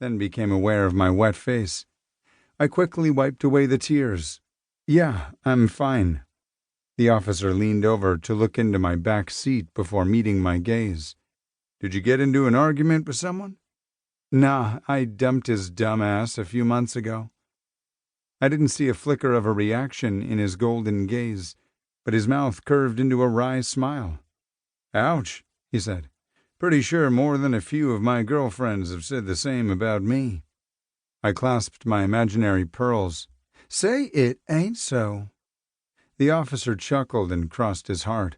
then became aware of my wet face. I quickly wiped away the tears. "Yeah, I'm fine." The officer leaned over to look into my back seat before meeting my gaze. "Did you get into an argument with someone?" "Nah, I dumped his dumb ass a few months ago." I didn't see a flicker of a reaction in his golden gaze, but his mouth curved into a wry smile. "Ouch," he said. "Pretty sure more than a few of my girlfriends have said the same about me." I clasped my imaginary pearls. "Say it ain't so." The officer chuckled and crossed his heart.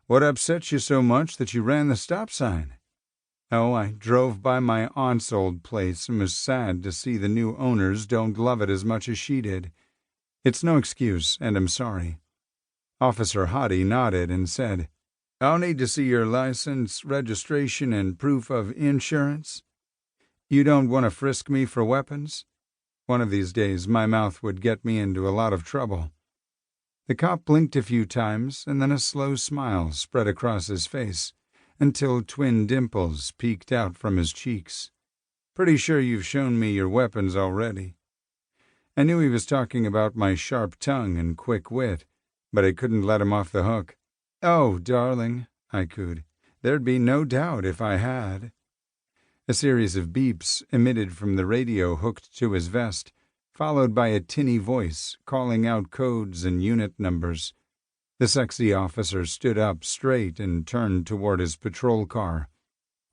"What upset you so much that you ran the stop sign?" "Oh, I drove by my aunt's old place and was sad to see the new owners don't love it as much as she did. It's no excuse, and I'm sorry." Officer Hottie nodded and said, "I'll need to see your license, registration, and proof of insurance." "You don't want to frisk me for weapons?" One of these days my mouth would get me into a lot of trouble. The cop blinked a few times, and then a slow smile spread across his face, until twin dimples peeked out from his cheeks. "Pretty sure you've shown me your weapons already." I knew he was talking about my sharp tongue and quick wit, but I couldn't let him off the hook. "Oh, darling," I cooed, "there'd be no doubt if I had." A series of beeps emitted from the radio hooked to his vest, followed by a tinny voice calling out codes and unit numbers. The sexy officer stood up straight and turned toward his patrol car.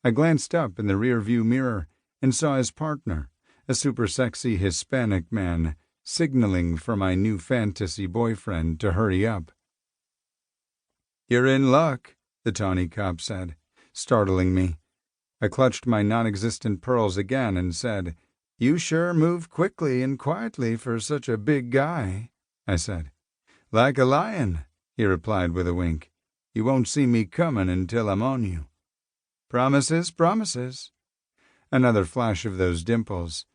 I glanced up in the rearview mirror and saw his partner, a super-sexy Hispanic man, signaling for my new fantasy boyfriend to hurry up. "You're in luck," the tawny cop said, startling me. I clutched my non-existent pearls again and said, "You sure move quickly and quietly for such a big guy," I said. "Like a lion," he replied with a wink. "You won't see me coming until I'm on you." "Promises, promises." Another flash of those dimples.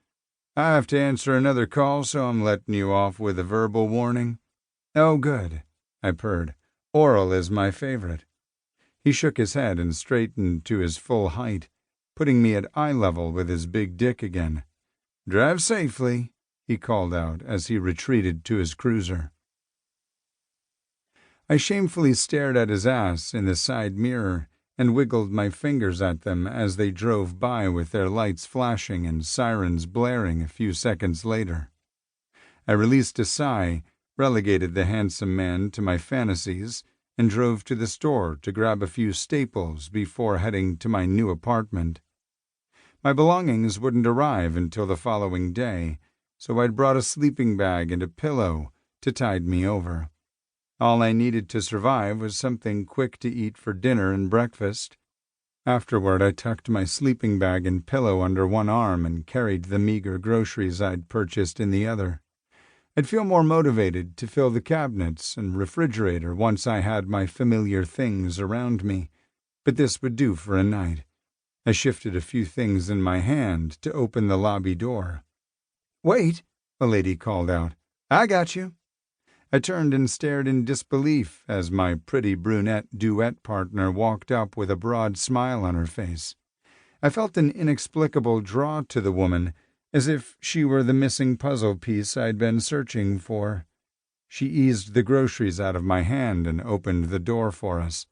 "I have to answer another call, so I'm letting you off with a verbal warning." "Oh, good," I purred. "Oral is my favorite." He shook his head and straightened to his full height, putting me at eye level with his big dick again. "Drive safely," he called out as he retreated to his cruiser. I shamefully stared at his ass in the side mirror and wiggled my fingers at them as they drove by with their lights flashing and sirens blaring a few seconds later. I released a sigh, relegated the handsome man to my fantasies, and drove to the store to grab a few staples before heading to my new apartment. My belongings wouldn't arrive until the following day, so I'd brought a sleeping bag and a pillow to tide me over. All I needed to survive was something quick to eat for dinner and breakfast. Afterward, I tucked my sleeping bag and pillow under one arm and carried the meager groceries I'd purchased in the other. I'd feel more motivated to fill the cabinets and refrigerator once I had my familiar things around me, but this would do for a night. I shifted a few things in my hand to open the lobby door. "Wait," a lady called out. "I got you." I turned and stared in disbelief as my pretty brunette duet partner walked up with a broad smile on her face. I felt an inexplicable draw to the woman, as if she were the missing puzzle piece I'd been searching for. She eased the groceries out of my hand and opened the door for us.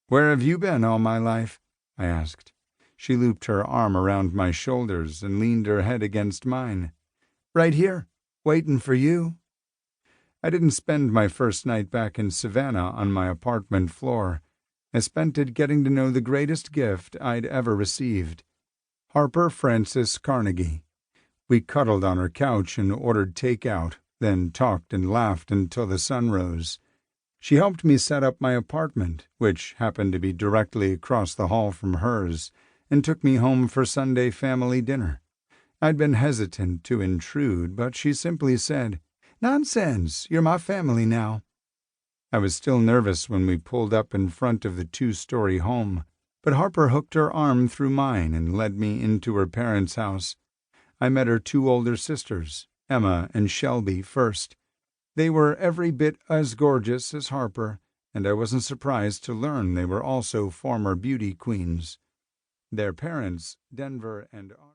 "Where have you been all my life?" I asked. She looped her arm around my shoulders and leaned her head against mine. "Right here, waiting for you." I didn't spend my first night back in Savannah on my apartment floor. I spent it getting to know the greatest gift I'd ever received. Harper Frances Carnegie. We cuddled on her couch and ordered takeout, then talked and laughed until the sun rose. She helped me set up my apartment, which happened to be directly across the hall from hers, and took me home for Sunday family dinner. I'd been hesitant to intrude, but she simply said, "Nonsense, you're my family now." I was still nervous when we pulled up in front of the 2-story home, but Harper hooked her arm through mine and led me into her parents' house. I met her 2 older sisters, Emma and Shelby, first. They were every bit as gorgeous as Harper, and I wasn't surprised to learn they were also former beauty queens. Their parents, Denver and